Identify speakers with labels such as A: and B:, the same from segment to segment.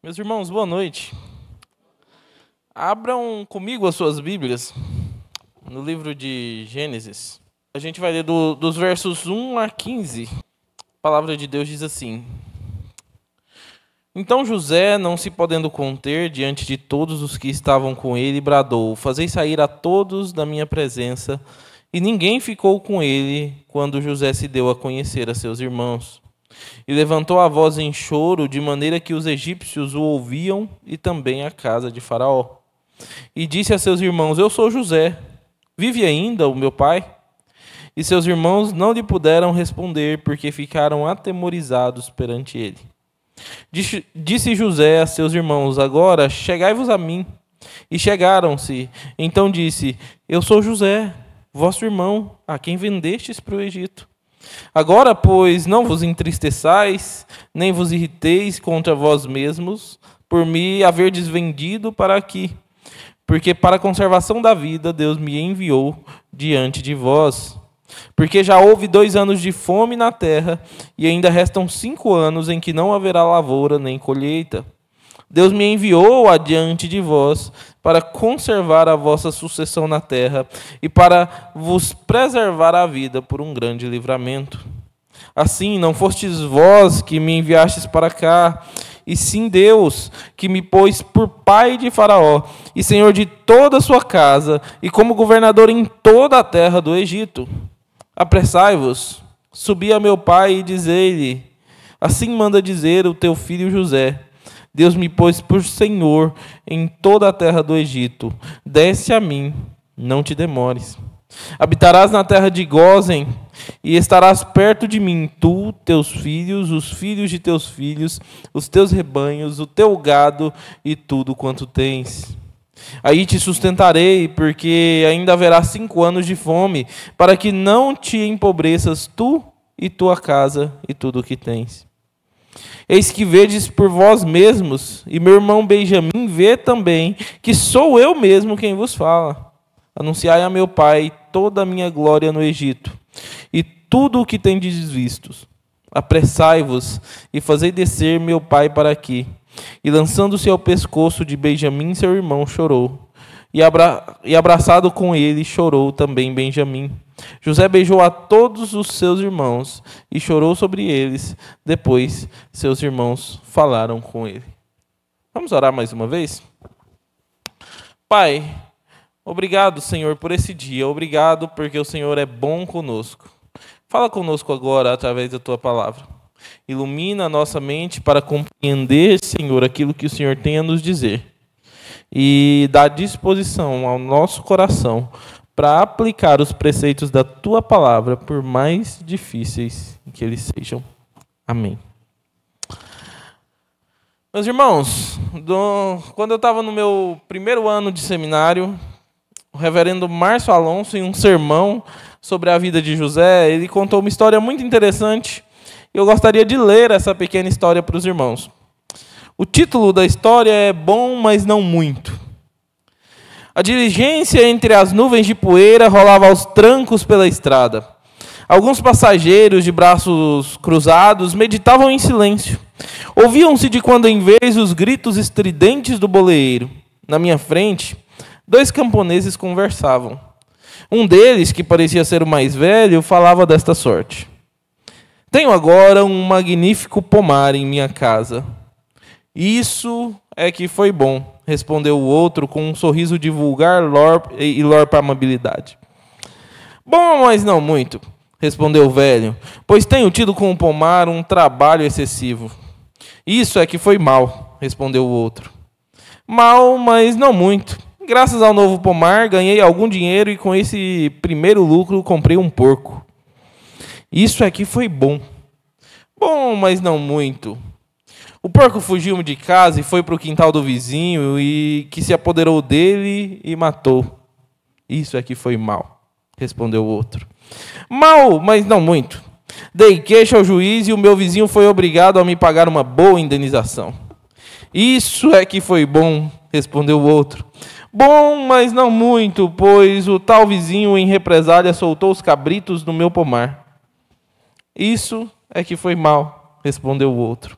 A: Meus irmãos, boa noite. Abram comigo as suas Bíblias no livro de Gênesis. A gente vai ler dos versos 1 a 15. A palavra de Deus diz assim: Então José, não se podendo conter diante de todos os que estavam com ele, bradou: Fazei sair a todos da minha presença. E ninguém ficou com ele quando José se deu a conhecer a seus irmãos. E levantou a voz em choro, de maneira que os egípcios o ouviam e também a casa de Faraó. E disse a seus irmãos: Eu sou José. Vive ainda o meu pai? E seus irmãos não lhe puderam responder, porque ficaram atemorizados perante ele. Disse José a seus irmãos: Agora chegai-vos a mim. E chegaram-se. Então disse: Eu sou José, vosso irmão, a quem vendestes para o Egito. Agora, pois, não vos entristeçais, nem vos irriteis contra vós mesmos, por me haverdes vendido para aqui. Porque para a conservação da vida Deus me enviou diante de vós. Porque já houve 2 anos de fome na terra, e ainda restam 5 anos em que não haverá lavoura nem colheita. Deus me enviou adiante de vós para conservar a vossa sucessão na terra e para vos preservar a vida por um grande livramento. Assim, não fostes vós que me enviastes para cá, e sim Deus, que me pôs por pai de Faraó e senhor de toda a sua casa e como governador em toda a terra do Egito. Apressai-vos, subi a meu pai e dizei-lhe: Assim manda dizer o teu filho José: Deus me pôs por senhor em toda a terra do Egito. Desce a mim, não te demores. Habitarás na terra de Gósen, e estarás perto de mim, tu, teus filhos, os filhos de teus filhos, os teus rebanhos, o teu gado e tudo quanto tens. Aí te sustentarei, porque ainda haverá 5 anos de fome, para que não te empobreças tu e tua casa e tudo o que tens. Eis que vedes por vós mesmos, e meu irmão Benjamim vê também, que sou eu mesmo quem vos fala. Anunciai a meu pai toda a minha glória no Egito, e tudo o que tendes vistos. Apressai-vos, e fazei descer meu pai para aqui. E lançando-se ao pescoço de Benjamim, seu irmão, chorou. E abraçado com ele, chorou também Benjamim. José beijou a todos os seus irmãos e chorou sobre eles. Depois, seus irmãos falaram com ele. Vamos orar mais uma vez? Pai, obrigado, Senhor, por esse dia. Obrigado porque o Senhor é bom conosco. Fala conosco agora através da tua palavra. Ilumina a nossa mente para compreender, Senhor, aquilo que o Senhor tem a nos dizer. E dá disposição ao nosso coração para aplicar os preceitos da tua palavra, por mais difíceis que eles sejam. Amém. Meus irmãos, quando eu estava no meu primeiro ano de seminário, o reverendo Márcio Alonso, em um sermão sobre a vida de José, ele contou uma história muito interessante. Eu gostaria de ler essa pequena história para os irmãos. O título da história é Bom, mas não muito. A diligência entre as nuvens de poeira rolava aos trancos pela estrada. Alguns passageiros de braços cruzados meditavam em silêncio. Ouviam-se de quando em vez os gritos estridentes do boleeiro. Na minha frente, 2 camponeses conversavam. Um deles, que parecia ser o mais velho, falava desta sorte: Tenho agora um magnífico pomar em minha casa. Isso é que foi bom, respondeu o outro com um sorriso de vulgar lorpa amabilidade. Bom, mas não muito, respondeu o velho, pois tenho tido com o pomar um trabalho excessivo. Isso é que foi mal, respondeu o outro. Mal, mas não muito. Graças ao novo pomar, ganhei algum dinheiro e com esse primeiro lucro comprei um porco. Isso é que foi bom. Bom, mas não muito. O porco fugiu de casa e foi para o quintal do vizinho, e que se apoderou dele e matou. Isso é que foi mal, respondeu o outro. Mal, mas não muito. Dei queixa ao juiz e o meu vizinho foi obrigado a me pagar uma boa indenização. Isso é que foi bom, respondeu o outro. Bom, mas não muito, pois o tal vizinho, em represália, soltou os cabritos no meu pomar. Isso é que foi mal, respondeu o outro.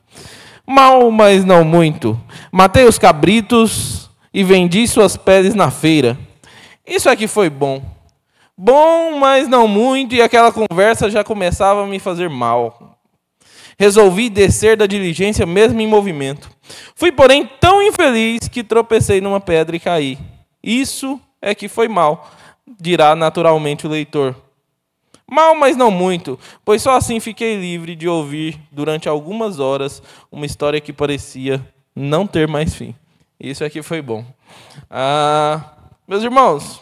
A: Mal, mas não muito. Matei os cabritos e vendi suas peles na feira. Isso aqui foi bom. Bom, mas não muito, e aquela conversa já começava a me fazer mal. Resolvi descer da diligência mesmo em movimento. Fui, porém, tão infeliz que tropecei numa pedra e caí. Isso é que foi mal, dirá naturalmente o leitor. Mal, mas não muito, pois só assim fiquei livre de ouvir durante algumas horas uma história que parecia não ter mais fim. Isso aqui foi bom. Meus irmãos,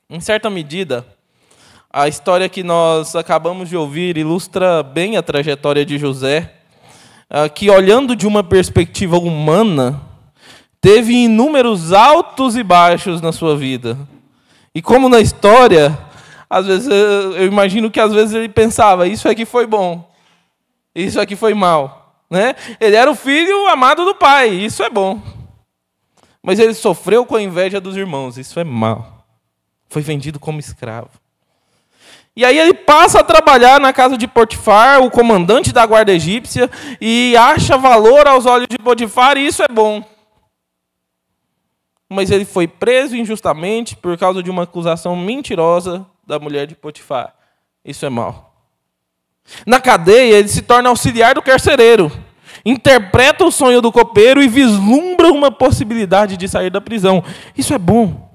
A: em certa medida, a história que nós acabamos de ouvir ilustra bem a trajetória de José, que, olhando de uma perspectiva humana, teve inúmeros altos e baixos na sua vida. E como na história, às vezes eu imagino que às vezes ele pensava, isso aqui foi bom, isso aqui foi mal, né? Ele era o filho amado do pai, isso é bom. Mas ele sofreu com a inveja dos irmãos, isso é mal. Foi vendido como escravo. E aí ele passa a trabalhar na casa de Potifar, o comandante da guarda egípcia, e acha valor aos olhos de Potifar, e isso é bom. Mas ele foi preso injustamente por causa de uma acusação mentirosa da mulher de Potifar. Isso é mal. Na cadeia, ele se torna auxiliar do carcereiro, interpreta o sonho do copeiro e vislumbra uma possibilidade de sair da prisão. Isso é bom.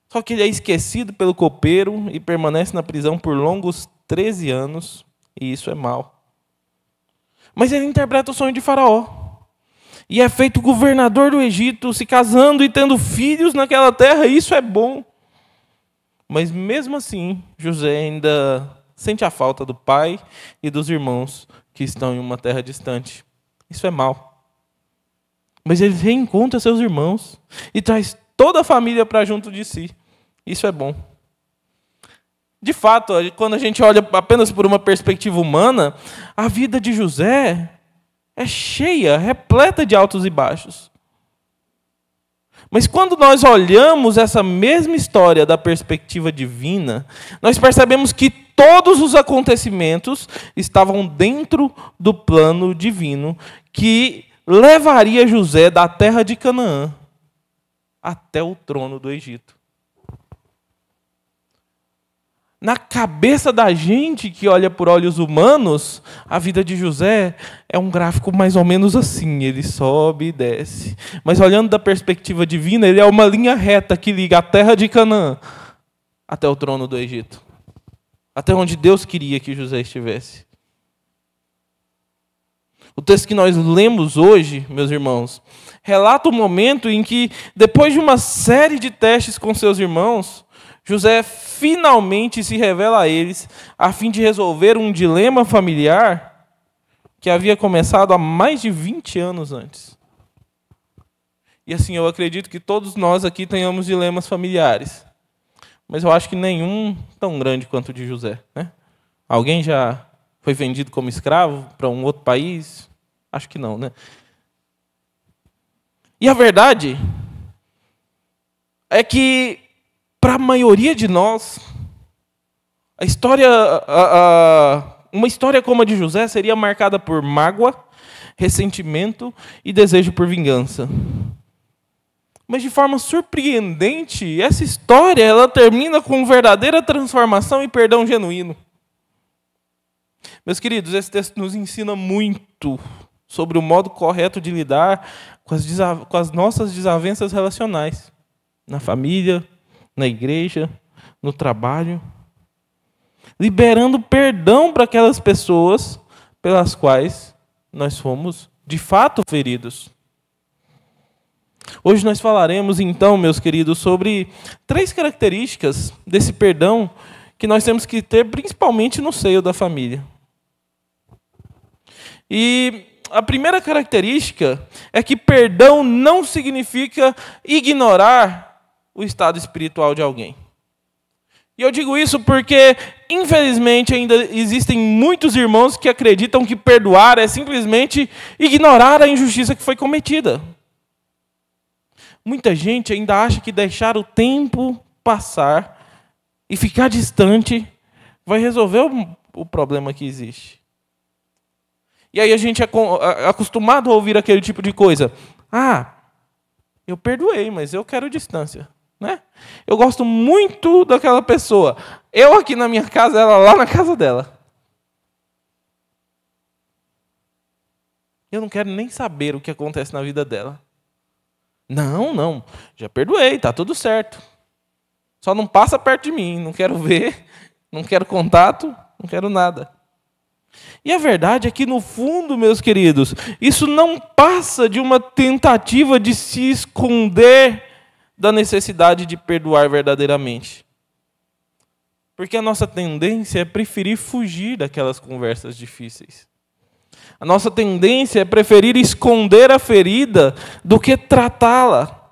A: Só que ele é esquecido pelo copeiro e permanece na prisão por longos 13 anos, e isso é mal. Mas ele interpreta o sonho de Faraó. E é feito governador do Egito, se casando e tendo filhos naquela terra, e isso é bom. Mas mesmo assim, José ainda sente a falta do pai e dos irmãos que estão em uma terra distante. Isso é mal. Mas ele reencontra seus irmãos e traz toda a família para junto de si. Isso é bom. De fato, quando a gente olha apenas por uma perspectiva humana, a vida de José é cheia, repleta de altos e baixos. Mas quando nós olhamos essa mesma história da perspectiva divina, nós percebemos que todos os acontecimentos estavam dentro do plano divino que levaria José da terra de Canaã até o trono do Egito. Na cabeça da gente que olha por olhos humanos, a vida de José é um gráfico mais ou menos assim, ele sobe e desce. Mas olhando da perspectiva divina, ele é uma linha reta que liga a terra de Canaã até o trono do Egito. Até onde Deus queria que José estivesse. O texto que nós lemos hoje, meus irmãos, relata o momento em que, depois de uma série de testes com seus irmãos, José finalmente se revela a eles, a fim de resolver um dilema familiar que havia começado há mais de 20 anos antes. E assim, eu acredito que todos nós aqui tenhamos dilemas familiares, mas eu acho que nenhum tão grande quanto o de José, né? Alguém já foi vendido como escravo para um outro país? Acho que não, né? E a verdade é que, para a maioria de nós, uma história como a de José seria marcada por mágoa, ressentimento e desejo por vingança. Mas, de forma surpreendente, essa história ela termina com verdadeira transformação e perdão genuíno. Meus queridos, esse texto nos ensina muito sobre o modo correto de lidar com as nossas desavenças relacionais, na família, na igreja, no trabalho, liberando perdão para aquelas pessoas pelas quais nós fomos, de fato, feridos. Hoje nós falaremos, então, meus queridos, sobre 3 características desse perdão que nós temos que ter, principalmente no seio da família. E a primeira característica é que perdão não significa ignorar o estado espiritual de alguém. E eu digo isso porque, infelizmente, ainda existem muitos irmãos que acreditam que perdoar é simplesmente ignorar a injustiça que foi cometida. Muita gente ainda acha que deixar o tempo passar e ficar distante vai resolver o problema que existe. E aí a gente é acostumado a ouvir aquele tipo de coisa. Ah, eu perdoei, mas eu quero distância. Né? Eu gosto muito daquela pessoa. Eu aqui na minha casa, ela lá na casa dela. Eu não quero nem saber o que acontece na vida dela. Não, já perdoei, tá tudo certo. Só não passa perto de mim, não quero ver, não quero contato, não quero nada. E a verdade é que, no fundo, meus queridos, isso não passa de uma tentativa de se esconder da necessidade de perdoar verdadeiramente. Porque a nossa tendência é preferir fugir daquelas conversas difíceis. A nossa tendência é preferir esconder a ferida do que tratá-la.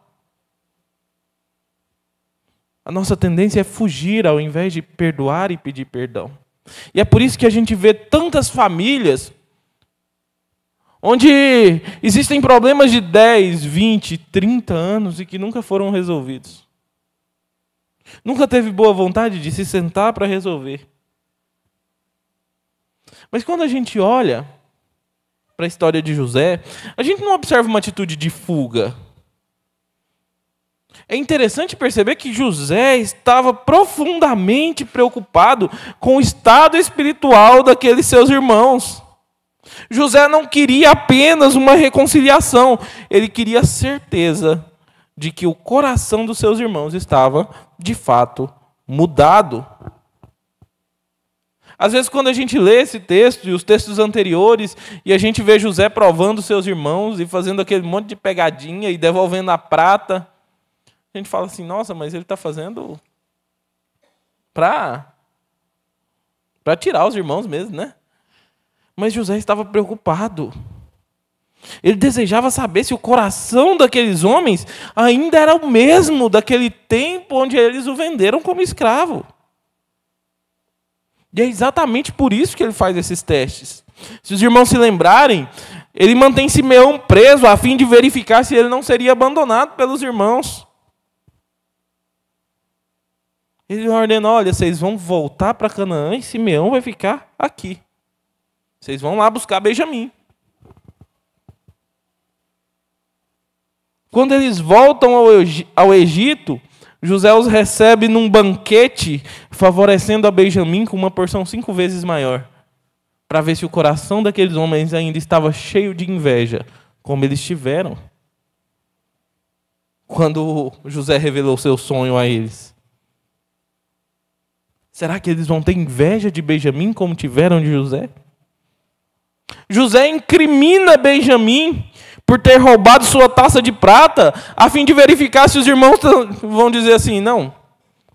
A: A nossa tendência é fugir ao invés de perdoar e pedir perdão. E é por isso que a gente vê tantas famílias onde existem problemas de 10, 20, 30 anos e que nunca foram resolvidos. Nunca teve boa vontade de se sentar para resolver. Mas quando a gente olha para a história de José, a gente não observa uma atitude de fuga. É interessante perceber que José estava profundamente preocupado com o estado espiritual daqueles seus irmãos. José não queria apenas uma reconciliação, ele queria certeza de que o coração dos seus irmãos estava, de fato, mudado. Às vezes, quando a gente lê esse texto e os textos anteriores, e a gente vê José provando seus irmãos e fazendo aquele monte de pegadinha e devolvendo a prata, a gente fala assim, nossa, mas ele está fazendo para tirar os irmãos mesmo, né? Mas José estava preocupado. Ele desejava saber se o coração daqueles homens ainda era o mesmo daquele tempo onde eles o venderam como escravo. E é exatamente por isso que ele faz esses testes. Se os irmãos se lembrarem, ele mantém Simeão preso a fim de verificar se ele não seria abandonado pelos irmãos. Ele ordena, olha, vocês vão voltar para Canaã e Simeão vai ficar aqui. Vocês vão lá buscar Benjamim. Quando eles voltam ao Egito, José os recebe num banquete, favorecendo a Benjamim com uma porção 5 vezes maior, para ver se o coração daqueles homens ainda estava cheio de inveja, como eles tiveram, quando José revelou seu sonho a eles. Será que eles vão ter inveja de Benjamim como tiveram de José? José incrimina Benjamim por ter roubado sua taça de prata, a fim de verificar se os irmãos vão dizer assim, não,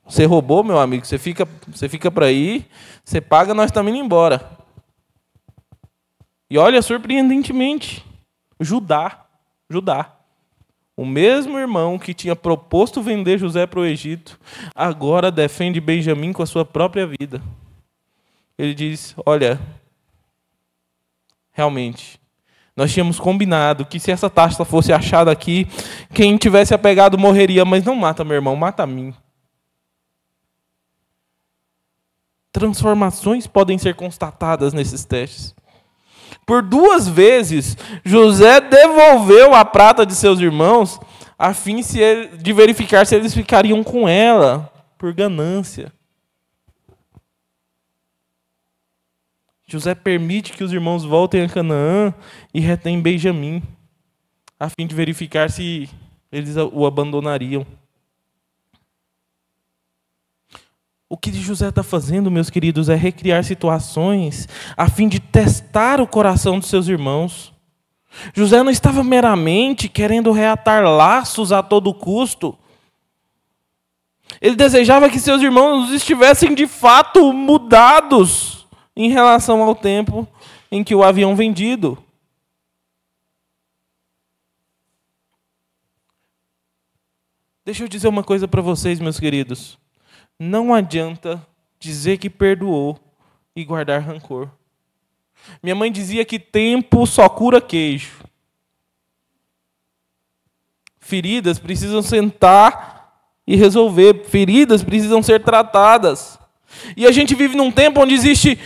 A: você roubou, meu amigo, você fica para aí, você paga, nós estamos indo embora. E olha, surpreendentemente, Judá, o mesmo irmão que tinha proposto vender José para o Egito, agora defende Benjamim com a sua própria vida. Ele diz, olha, realmente, nós tínhamos combinado que se essa taça fosse achada aqui, quem tivesse apegado morreria, mas não mata meu irmão, mata a mim. Transformações podem ser constatadas nesses testes. Por 2 vezes, José devolveu a prata de seus irmãos a fim de verificar se eles ficariam com ela por ganância. José permite que os irmãos voltem a Canaã e retém Benjamim, a fim de verificar se eles o abandonariam. O que José está fazendo, meus queridos, é recriar situações a fim de testar o coração dos seus irmãos. José não estava meramente querendo reatar laços a todo custo. Ele desejava que seus irmãos estivessem de fato mudados em relação ao tempo em que o haviam vendido. Deixa eu dizer uma coisa para vocês, meus queridos. Não adianta dizer que perdoou e guardar rancor. Minha mãe dizia que tempo só cura queijo. Feridas precisam sentar e resolver. Feridas precisam ser tratadas. E a gente vive num tempo onde existe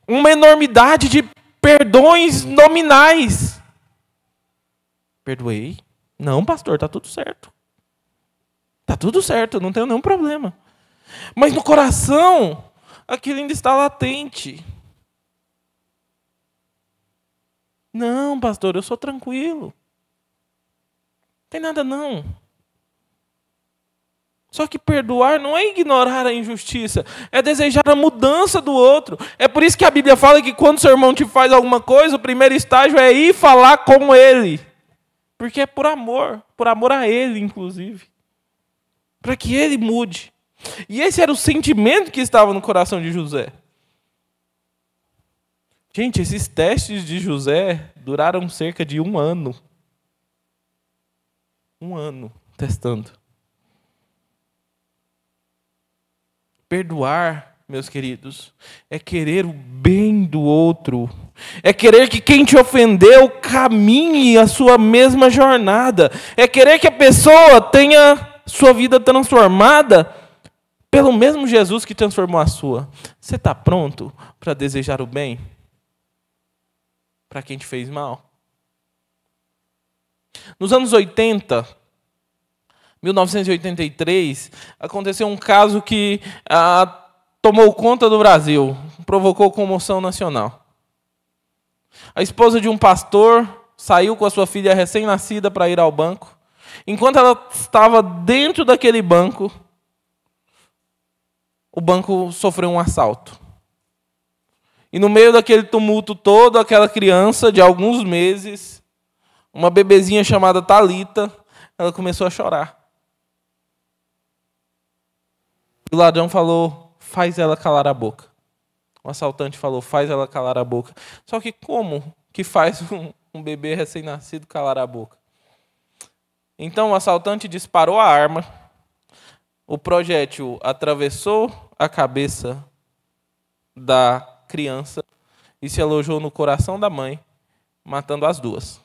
A: uma enormidade de perdões nominais. Perdoei? Não, pastor, está tudo certo. Está tudo certo, não tenho nenhum problema. Mas no coração, aquilo ainda está latente. Não, pastor, eu sou tranquilo. Não tem nada não. Só que perdoar não é ignorar a injustiça, é desejar a mudança do outro. É por isso que a Bíblia fala que quando seu irmão te faz alguma coisa, o primeiro estágio é ir falar com ele. Porque é por amor a ele, inclusive. Para que ele mude. E esse era o sentimento que estava no coração de José. Gente, esses testes de José duraram cerca de 1 ano. 1 ano testando. Perdoar, meus queridos, é querer o bem do outro. É querer que quem te ofendeu caminhe a sua mesma jornada. É querer que a pessoa tenha sua vida transformada pelo mesmo Jesus que transformou a sua. Você está pronto para desejar o bem para quem te fez mal? Nos anos 80, 1983, aconteceu um caso que tomou conta do Brasil, provocou comoção nacional. A esposa de um pastor saiu com a sua filha recém-nascida para ir ao banco. Enquanto ela estava dentro daquele banco, o banco sofreu um assalto. E no meio daquele tumulto todo, aquela criança de alguns meses, uma bebezinha chamada Thalita, ela começou a chorar. O ladrão falou, faz ela calar a boca. O assaltante falou, faz ela calar a boca. Só que como que faz um bebê recém-nascido calar a boca? Então o assaltante disparou a arma, o projétil atravessou a cabeça da criança e se alojou no coração da mãe, matando as duas.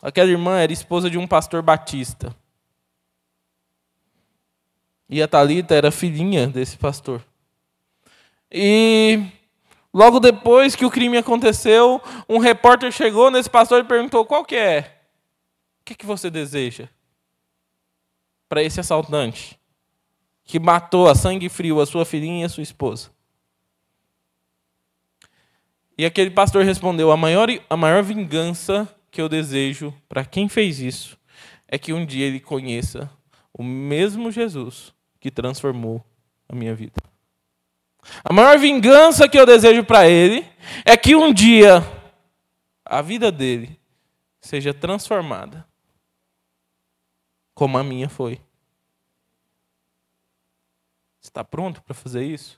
A: Aquela irmã era esposa de um pastor batista. E a Thalita era filhinha desse pastor. E logo depois que o crime aconteceu, um repórter chegou nesse pastor e perguntou, qual que é? O que você deseja para esse assaltante que matou a sangue frio a sua filhinha e a sua esposa? E aquele pastor respondeu, a maior vingança que eu desejo para quem fez isso é que um dia ele conheça o mesmo Jesus que transformou a minha vida. A maior vingança que eu desejo para ele é que um dia a vida dele seja transformada como a minha foi. Você está pronto para fazer isso?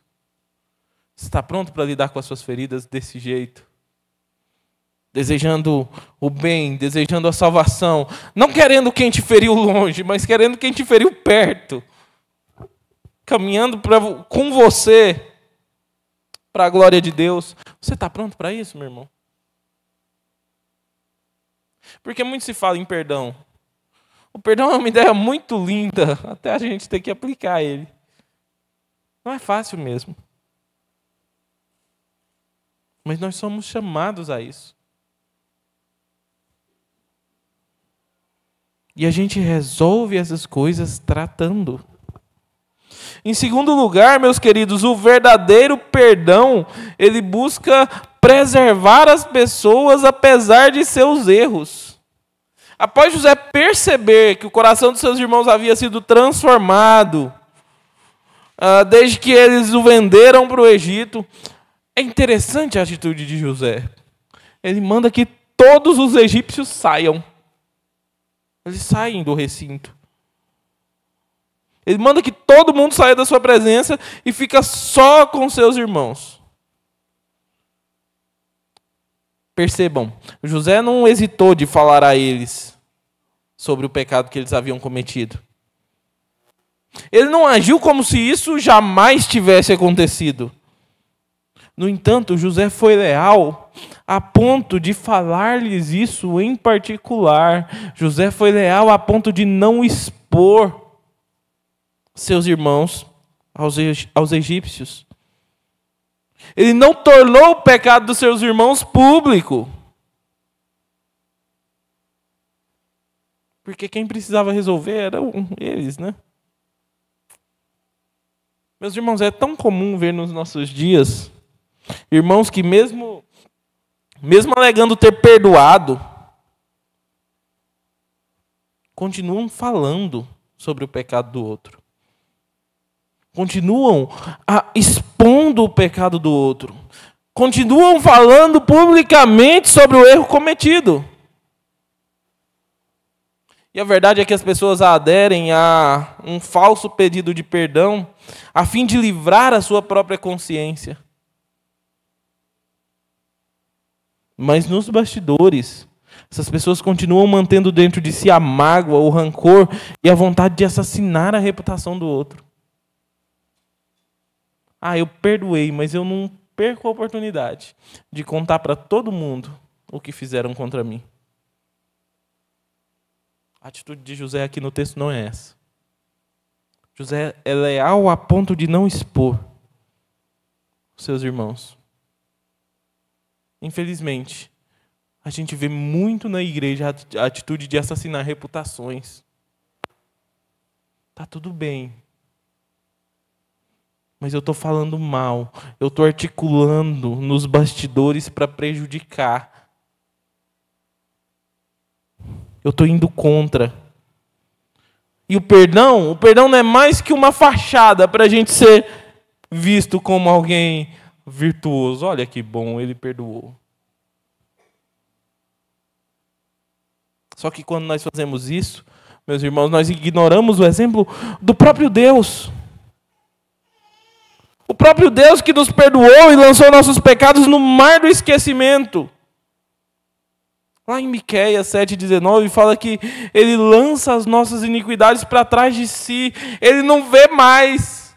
A: Você está pronto para lidar com as suas feridas desse jeito? Desejando o bem, desejando a salvação. Não querendo quem te feriu longe, mas querendo quem te feriu perto. Caminhando com você para a glória de Deus. Você está pronto para isso, meu irmão? Porque muito se fala em perdão. O perdão é uma ideia muito linda, até a gente ter que aplicar ele. Não é fácil mesmo. Mas nós somos chamados a isso. E a gente resolve essas coisas tratando. Em segundo lugar, meus queridos, o verdadeiro perdão, ele busca preservar as pessoas apesar de seus erros. Após José perceber que o coração dos seus irmãos havia sido transformado, desde que eles o venderam para o Egito, é interessante a atitude de José. Ele manda que todos os egípcios saiam. Eles saem do recinto. Ele manda que todo mundo saia da sua presença e fica só com seus irmãos. Percebam, José não hesitou de falar a eles sobre o pecado que eles haviam cometido. Ele não agiu como se isso jamais tivesse acontecido. No entanto, José foi leal a ponto de falar-lhes isso em particular. José foi leal a ponto de não expor seus irmãos aos egípcios. Ele não tornou o pecado dos seus irmãos público. Porque quem precisava resolver eram eles, né? Meus irmãos, é tão comum ver nos nossos dias irmãos que mesmo alegando ter perdoado, continuam falando sobre o pecado do outro. Continuam expondo o pecado do outro. Continuam falando publicamente sobre o erro cometido. E a verdade é que as pessoas aderem a um falso pedido de perdão a fim de livrar a sua própria consciência. Mas nos bastidores, essas pessoas continuam mantendo dentro de si a mágoa, o rancor e a vontade de assassinar a reputação do outro. Eu perdoei, mas eu não perco a oportunidade de contar para todo mundo o que fizeram contra mim. A atitude de José aqui no texto não é essa. José é leal a ponto de não expor os seus irmãos. Infelizmente, a gente vê muito na igreja a atitude de assassinar reputações. Tá tudo bem. Mas eu estou falando mal. Eu estou articulando nos bastidores para prejudicar. Eu estou indo contra. E o perdão não é mais que uma fachada para a gente ser visto como alguém virtuoso. Olha que bom, ele perdoou. Só que quando nós fazemos isso, meus irmãos, nós ignoramos o exemplo do próprio Deus. O próprio Deus que nos perdoou e lançou nossos pecados no mar do esquecimento. Lá em Miqueias 7,19 fala que Ele lança as nossas iniquidades para trás de si. Ele não vê mais.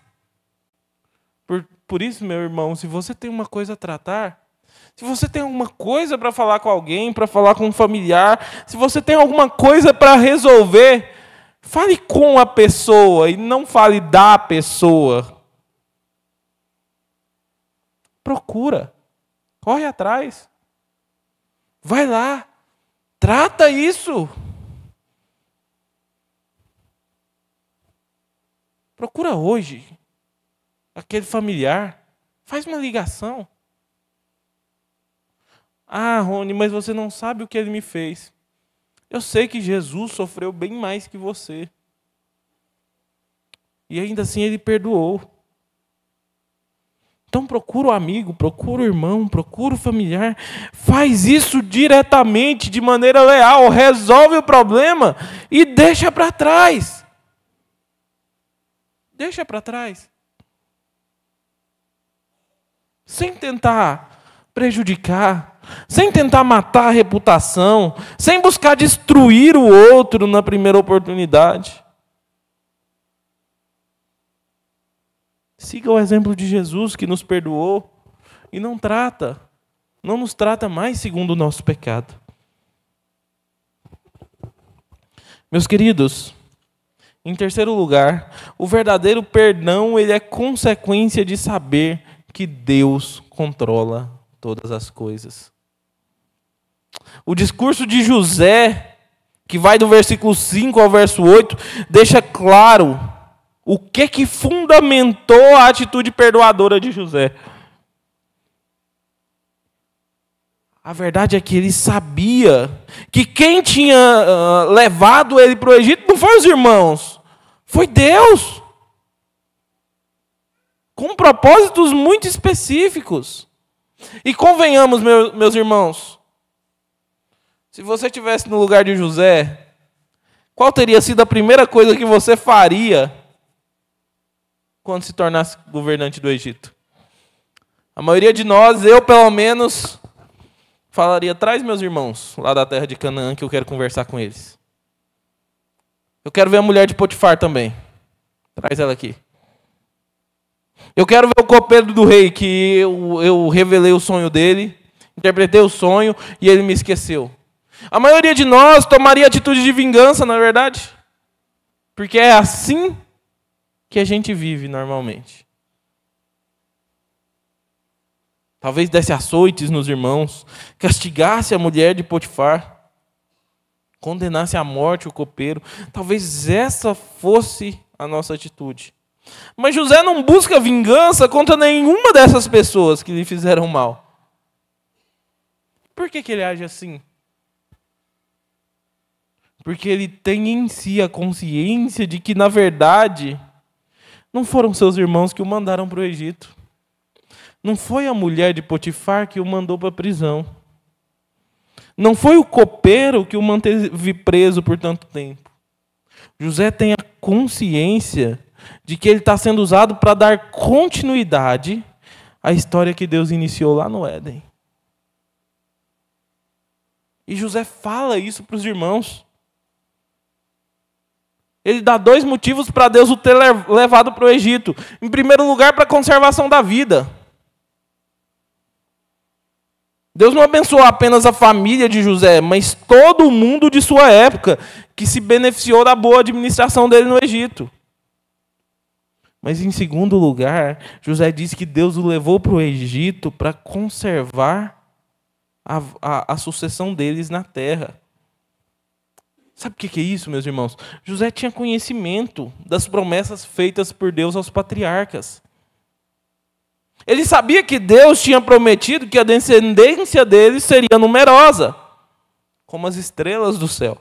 A: Por isso, meu irmão, se você tem uma coisa a tratar, se você tem alguma coisa para falar com alguém, para falar com um familiar, se você tem alguma coisa para resolver, fale com a pessoa e não fale da pessoa. Procura. Corre atrás. Vai lá. Trata isso. Procura hoje aquele familiar. Faz uma ligação. Rony, mas você não sabe o que ele me fez. Eu sei que Jesus sofreu bem mais que você. E ainda assim ele perdoou. Então procura o amigo, procura o irmão, procura o familiar. Faz isso diretamente, de maneira leal. Resolve o problema e deixa para trás. Deixa para trás. Sem tentar prejudicar, sem tentar matar a reputação, sem buscar destruir o outro na primeira oportunidade. Siga o exemplo de Jesus que nos perdoou e não nos trata mais segundo o nosso pecado. Meus queridos, em terceiro lugar, o verdadeiro perdão ele é consequência de saber que Deus controla todas as coisas. O discurso de José, que vai do versículo 5 ao verso 8, deixa claro o que fundamentou a atitude perdoadora de José. A verdade é que ele sabia que quem tinha levado ele para o Egito não foi os irmãos, foi Deus. Com propósitos muito específicos. E convenhamos, meus irmãos, se você estivesse no lugar de José, qual teria sido a primeira coisa que você faria quando se tornasse governante do Egito? A maioria de nós, eu pelo menos, falaria: traz meus irmãos lá da terra de Canaã que eu quero conversar com eles. Eu quero ver a mulher de Potifar também. Traz ela aqui. Eu quero ver o copeiro do rei, que eu revelei o sonho dele, interpretei o sonho e ele me esqueceu. A maioria de nós tomaria atitude de vingança, na verdade. Porque é assim que a gente vive normalmente. Talvez desse açoites nos irmãos, castigasse a mulher de Potifar, condenasse à morte o copeiro. Talvez essa fosse a nossa atitude. Mas José não busca vingança contra nenhuma dessas pessoas que lhe fizeram mal. Por que ele age assim? Porque ele tem em si a consciência de que, na verdade, não foram seus irmãos que o mandaram para o Egito. Não foi a mulher de Potifar que o mandou para a prisão. Não foi o copeiro que o manteve preso por tanto tempo. José tem a consciência de que ele está sendo usado para dar continuidade à história que Deus iniciou lá no Éden. E José fala isso para os irmãos. Ele dá 2 motivos para Deus o ter levado para o Egito. Em primeiro lugar, para a conservação da vida. Deus não abençoou apenas a família de José, mas todo mundo de sua época que se beneficiou da boa administração dele no Egito. Mas em segundo lugar, José diz que Deus o levou para o Egito para conservar a sucessão deles na terra. Sabe o que é isso, meus irmãos? José tinha conhecimento das promessas feitas por Deus aos patriarcas. Ele sabia que Deus tinha prometido que a descendência deles seria numerosa, como as estrelas do céu.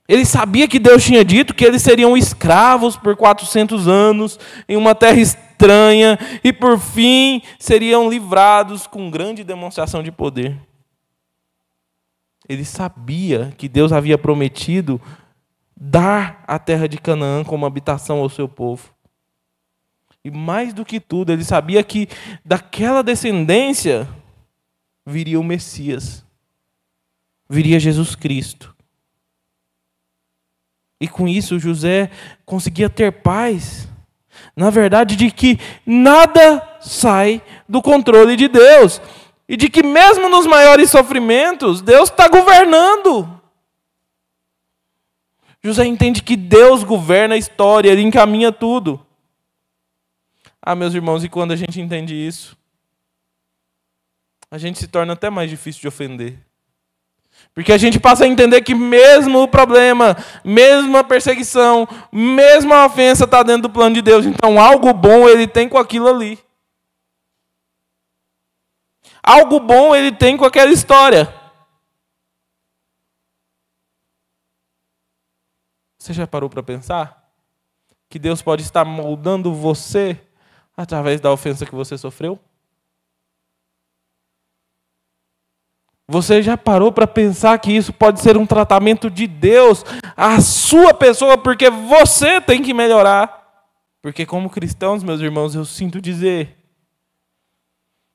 A: Ele sabia que Deus tinha dito que eles seriam escravos por 400 anos em uma terra estranha e, por fim, seriam livrados com grande demonstração de poder. Ele sabia que Deus havia prometido dar a terra de Canaã como habitação ao seu povo. E mais do que tudo, ele sabia que daquela descendência viria o Messias, viria Jesus Cristo. E com isso José conseguia ter paz, na verdade, de que nada sai do controle de Deus. E de que mesmo nos maiores sofrimentos, Deus está governando. José entende que Deus governa a história, Ele encaminha tudo. Ah, meus irmãos, e quando a gente entende isso, a gente se torna até mais difícil de ofender. Porque a gente passa a entender que mesmo o problema, mesmo a perseguição, mesmo a ofensa está dentro do plano de Deus. Então algo bom Ele tem com aquilo ali. Algo bom Ele tem com aquela história. Você já parou para pensar que Deus pode estar moldando você através da ofensa que você sofreu? Você já parou para pensar que isso pode ser um tratamento de Deus à sua pessoa, porque você tem que melhorar? Porque como cristãos, meus irmãos, eu sinto dizer,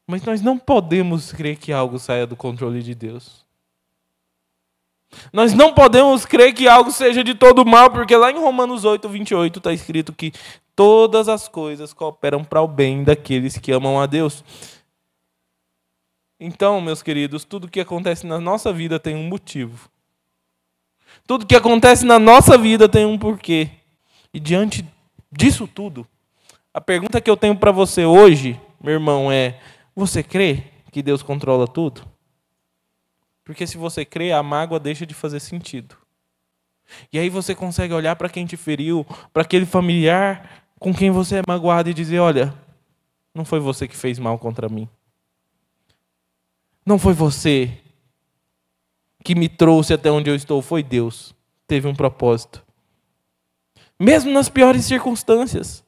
A: mas nós não podemos crer que algo saia do controle de Deus. Nós não podemos crer que algo seja de todo mal, porque lá em Romanos 8, 28 está escrito que todas as coisas cooperam para o bem daqueles que amam a Deus. Então, meus queridos, tudo que acontece na nossa vida tem um motivo. Tudo que acontece na nossa vida tem um porquê. E diante disso tudo, a pergunta que eu tenho para você hoje, meu irmão, é: você crê que Deus controla tudo? Porque se você crê, a mágoa deixa de fazer sentido. E aí você consegue olhar para quem te feriu, para aquele familiar com quem você é magoado e dizer: olha, não foi você que fez mal contra mim. Não foi você que me trouxe até onde eu estou, foi Deus. Teve um propósito. Mesmo nas piores circunstâncias.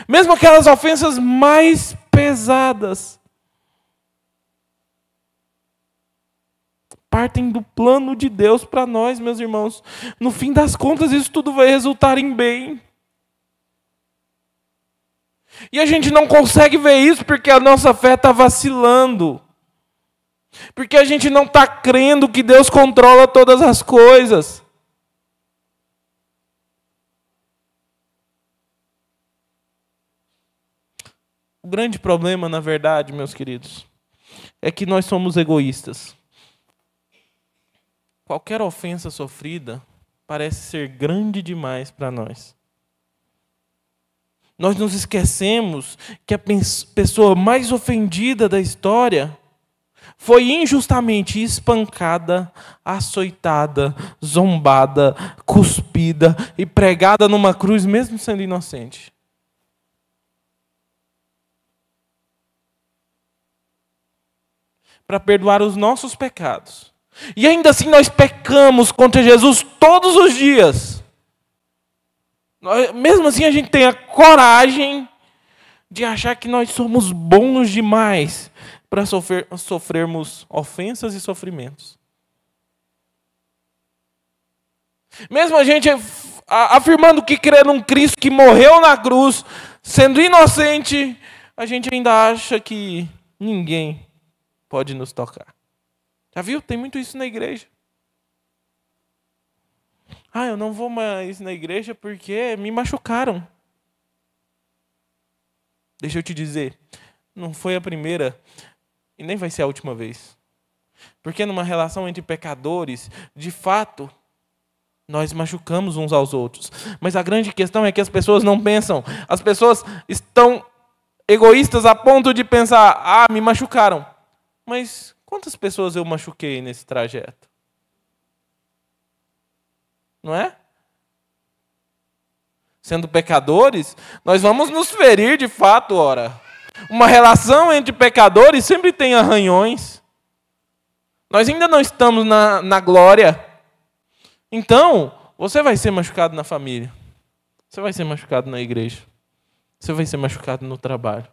A: Mesmo aquelas ofensas mais pesadas. Partem do plano de Deus para nós, meus irmãos. No fim das contas, isso tudo vai resultar em bem. E a gente não consegue ver isso porque a nossa fé está vacilando. Porque a gente não está crendo que Deus controla todas as coisas. O grande problema, na verdade, meus queridos, é que nós somos egoístas. Qualquer ofensa sofrida parece ser grande demais para nós. Nós nos esquecemos que a pessoa mais ofendida da história foi injustamente espancada, açoitada, zombada, cuspida e pregada numa cruz, mesmo sendo inocente. Para perdoar os nossos pecados. E ainda assim nós pecamos contra Jesus todos os dias. Mesmo assim a gente tem a coragem de achar que nós somos bons demais para sofrermos ofensas e sofrimentos. Mesmo a gente afirmando que crê num Cristo que morreu na cruz, sendo inocente, a gente ainda acha que ninguém pode nos tocar. Já viu? Tem muito isso na igreja. Eu não vou mais na igreja porque me machucaram. Deixa eu te dizer, não foi a primeira e nem vai ser a última vez. Porque numa relação entre pecadores, de fato, nós machucamos uns aos outros. Mas a grande questão é que as pessoas não pensam. As pessoas estão egoístas a ponto de pensar, me machucaram. Mas quantas pessoas eu machuquei nesse trajeto? Não é? Sendo pecadores, nós vamos nos ferir de fato, ora. Uma relação entre pecadores sempre tem arranhões. Nós ainda não estamos na glória. Então, você vai ser machucado na família. Você vai ser machucado na igreja. Você vai ser machucado no trabalho.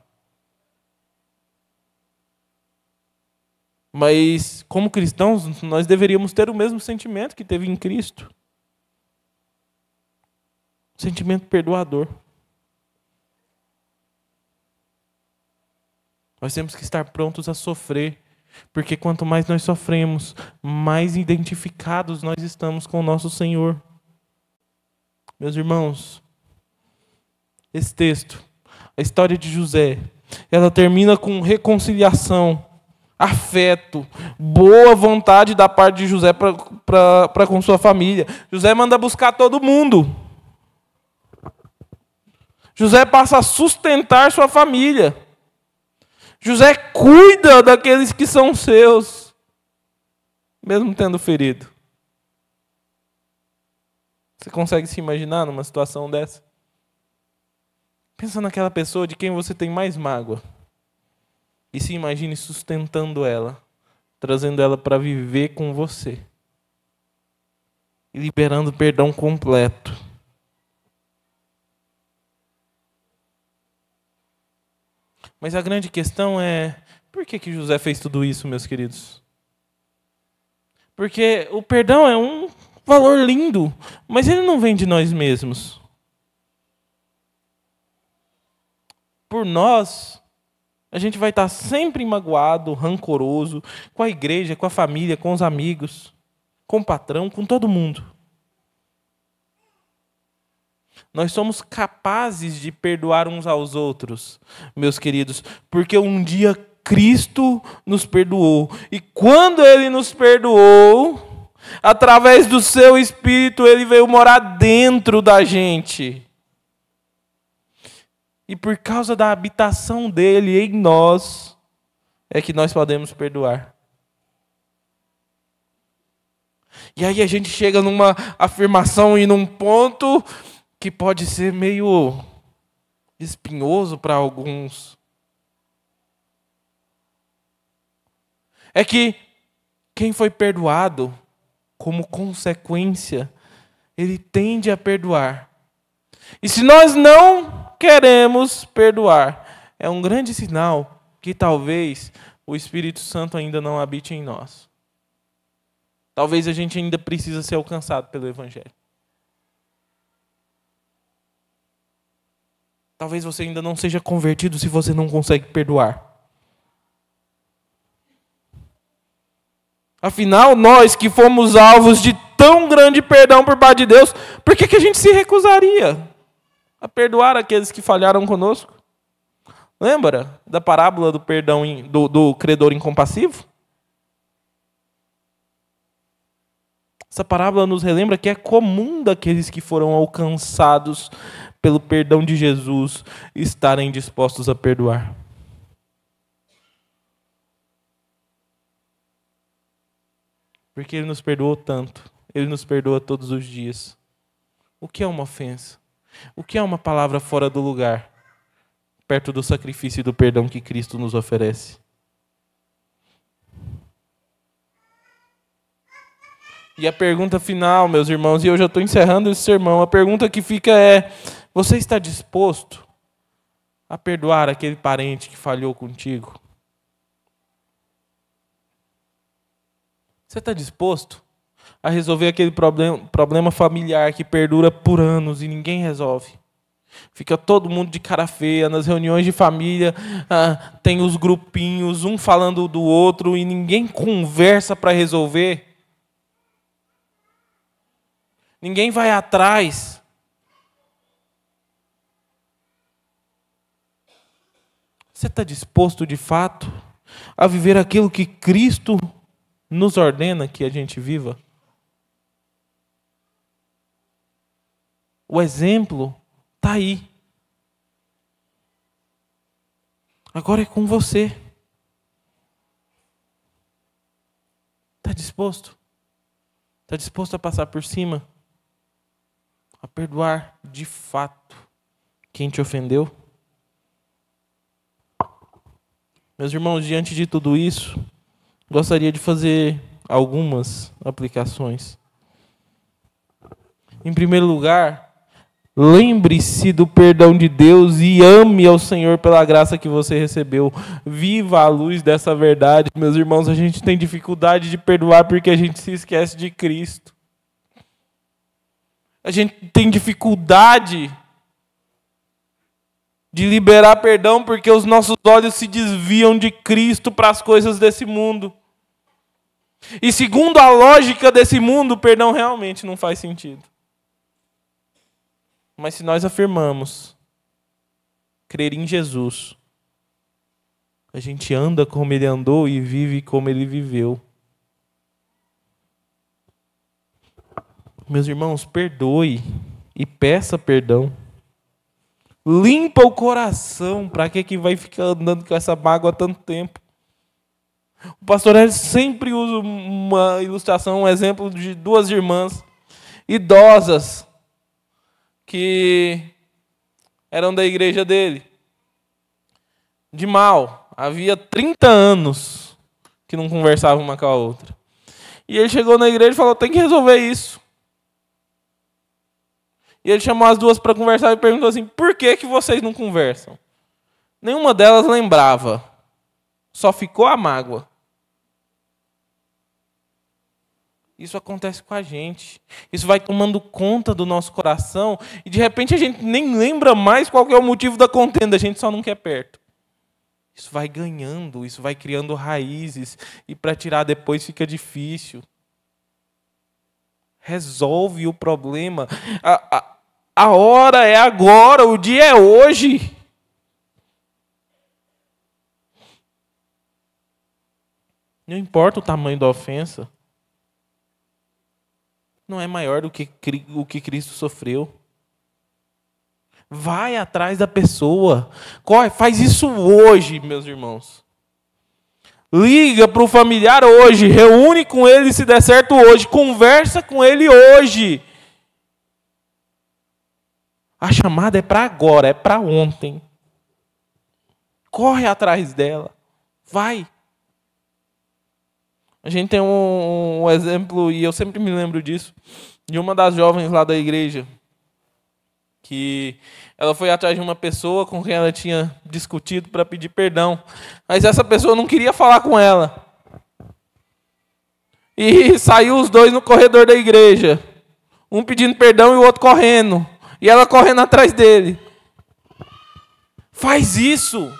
A: Mas, como cristãos, nós deveríamos ter o mesmo sentimento que teve em Cristo. Sentimento perdoador. Nós temos que estar prontos a sofrer, porque quanto mais nós sofremos, mais identificados nós estamos com o nosso Senhor. Meus irmãos, esse texto, a história de José, ela termina com reconciliação, afeto, boa vontade da parte de José para com sua família. José manda buscar todo mundo. José passa a sustentar sua família. José cuida daqueles que são seus, mesmo tendo ferido. Você consegue se imaginar numa situação dessa? Pensa naquela pessoa de quem você tem mais mágoa. E se imagine sustentando ela, trazendo ela para viver com você. E liberando perdão completo. Mas a grande questão é, por que José fez tudo isso, meus queridos? Porque o perdão é um valor lindo, mas ele não vem de nós mesmos. Por nós, a gente vai estar sempre magoado, rancoroso, com a igreja, com a família, com os amigos, com o patrão, com todo mundo. Nós somos capazes de perdoar uns aos outros, meus queridos, porque um dia Cristo nos perdoou. E quando Ele nos perdoou, através do Seu Espírito, Ele veio morar dentro da gente. E por causa da habitação dEle em nós, é que nós podemos perdoar. E aí a gente chega numa afirmação e num ponto que pode ser meio espinhoso para alguns. É que quem foi perdoado, como consequência, ele tende a perdoar. E se nós não queremos perdoar, é um grande sinal que talvez o Espírito Santo ainda não habite em nós. Talvez a gente ainda precisa ser alcançado pelo Evangelho. Talvez você ainda não seja convertido se você não consegue perdoar. Afinal, nós que fomos alvos de tão grande perdão por parte de Deus, por que a gente se recusaria a perdoar aqueles que falharam conosco? Lembra da parábola do perdão do credor incompassivo? Essa parábola nos relembra que é comum daqueles que foram alcançados pelo perdão de Jesus, estarem dispostos a perdoar. Porque Ele nos perdoou tanto. Ele nos perdoa todos os dias. O que é uma ofensa? O que é uma palavra fora do lugar? Perto do sacrifício e do perdão que Cristo nos oferece. E a pergunta final, meus irmãos, e eu já estou encerrando esse sermão, a pergunta que fica é: você está disposto a perdoar aquele parente que falhou contigo? Você está disposto a resolver aquele problema familiar que perdura por anos e ninguém resolve? Fica todo mundo de cara feia, nas reuniões de família, tem os grupinhos, um falando do outro e ninguém conversa para resolver. Ninguém vai atrás. Você está disposto, de fato, a viver aquilo que Cristo nos ordena que a gente viva? O exemplo está aí. Agora é com você. Está disposto? Está disposto a passar por cima? A perdoar de fato quem te ofendeu? Meus irmãos, diante de tudo isso, gostaria de fazer algumas aplicações. Em primeiro lugar, lembre-se do perdão de Deus e ame ao Senhor pela graça que você recebeu. Viva à luz dessa verdade. Meus irmãos, a gente tem dificuldade de perdoar porque a gente se esquece de Cristo. A gente tem dificuldade de liberar perdão porque os nossos olhos se desviam de Cristo para as coisas desse mundo. E segundo a lógica desse mundo, o perdão realmente não faz sentido. Mas se nós afirmamos crer em Jesus, a gente anda como Ele andou e vive como Ele viveu. Meus irmãos, perdoe e peça perdão. Limpa o coração. Para que vai ficar andando com essa mágoa há tanto tempo? O pastor Hélio sempre usa uma ilustração, um exemplo de duas irmãs idosas que eram da igreja dele. De mal. Havia 30 anos que não conversavam uma com a outra. E ele chegou na igreja e falou: tem que resolver isso. E ele chamou as duas para conversar e perguntou assim: por que vocês não conversam? Nenhuma delas lembrava. Só ficou a mágoa. Isso acontece com a gente. Isso vai tomando conta do nosso coração e de repente a gente nem lembra mais qual que é o motivo da contenda, a gente só não quer perto. Isso vai ganhando, isso vai criando raízes e para tirar depois fica difícil. Resolve o problema. A hora é agora, o dia é hoje. Não importa o tamanho da ofensa. Não é maior do que o que Cristo sofreu. Vai atrás da pessoa. Corre, faz isso hoje, meus irmãos. Liga para o familiar hoje. Reúne com ele se der certo hoje. Conversa com ele hoje. A chamada é para agora, é para ontem. Corre atrás dela. Vai. A gente tem um exemplo, e eu sempre me lembro disso, de uma das jovens lá da igreja, que ela foi atrás de uma pessoa com quem ela tinha discutido para pedir perdão, mas essa pessoa não queria falar com ela. E saiu os dois no corredor da igreja, um pedindo perdão e o outro correndo, e ela correndo atrás dele. Faz isso!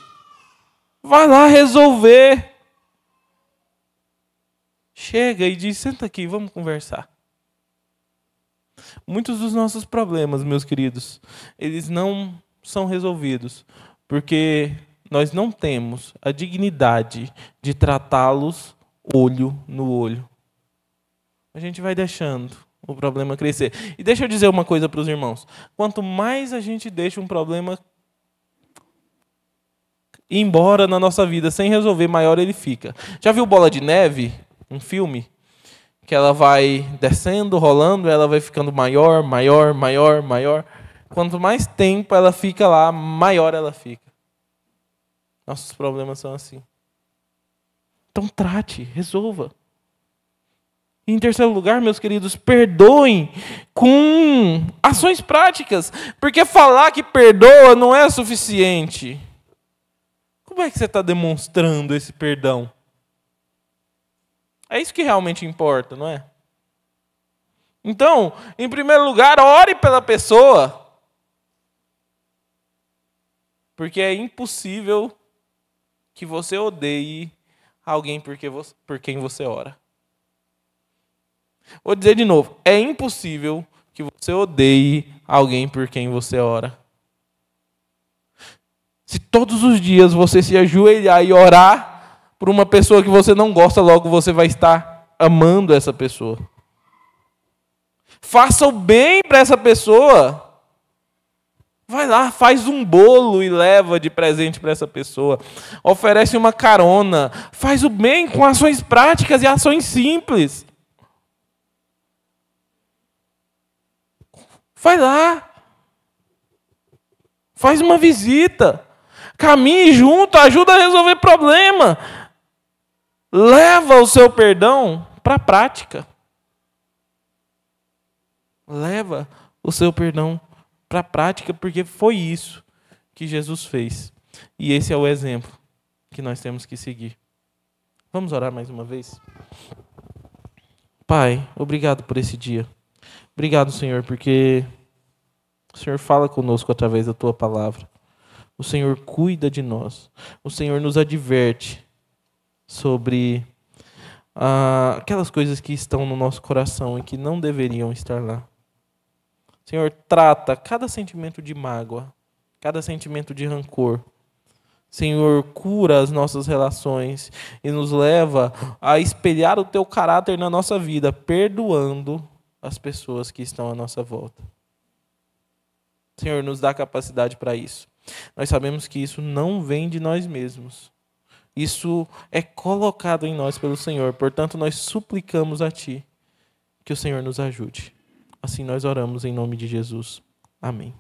A: Vai lá resolver! Chega e diz: senta aqui, vamos conversar. Muitos dos nossos problemas, meus queridos, eles não são resolvidos porque nós não temos a dignidade de tratá-los olho no olho. A gente vai deixando, o problema crescer. E deixa eu dizer uma coisa para os irmãos. Quanto mais a gente deixa um problema ir embora na nossa vida sem resolver, maior ele fica. Já viu Bola de Neve? Um filme? Que ela vai descendo, rolando, ela vai ficando maior, maior, maior, maior. Quanto mais tempo ela fica lá, maior ela fica. Nossos problemas são assim. Então trate, resolva. E em terceiro lugar, meus queridos, perdoem com ações práticas. Porque falar que perdoa não é suficiente. Como é que você está demonstrando esse perdão? É isso que realmente importa, não é? Então, em primeiro lugar, ore pela pessoa. Porque é impossível que você odeie alguém por quem você ora. Vou dizer de novo, é impossível que você odeie alguém por quem você ora. Se todos os dias você se ajoelhar e orar por uma pessoa que você não gosta, logo você vai estar amando essa pessoa. Faça o bem para essa pessoa. Vai lá, faz um bolo e leva de presente para essa pessoa. Oferece uma carona. Faz o bem com ações práticas e ações simples. Vai lá. Faz uma visita. Caminhe junto, ajuda a resolver problema. Leva o seu perdão para a prática. Leva o seu perdão para a prática, porque foi isso que Jesus fez. E esse é o exemplo que nós temos que seguir. Vamos orar mais uma vez? Pai, obrigado por esse dia. Obrigado, Senhor, porque o Senhor fala conosco através da Tua palavra. O Senhor cuida de nós. O Senhor nos adverte sobre aquelas coisas que estão no nosso coração e que não deveriam estar lá. Senhor, trata cada sentimento de mágoa, cada sentimento de rancor. Senhor, cura as nossas relações e nos leva a espelhar o Teu caráter na nossa vida, perdoando as pessoas que estão à nossa volta. Senhor, nos dá capacidade para isso. Nós sabemos que isso não vem de nós mesmos. Isso é colocado em nós pelo Senhor. Portanto, nós suplicamos a Ti que o Senhor nos ajude. Assim nós oramos em nome de Jesus. Amém.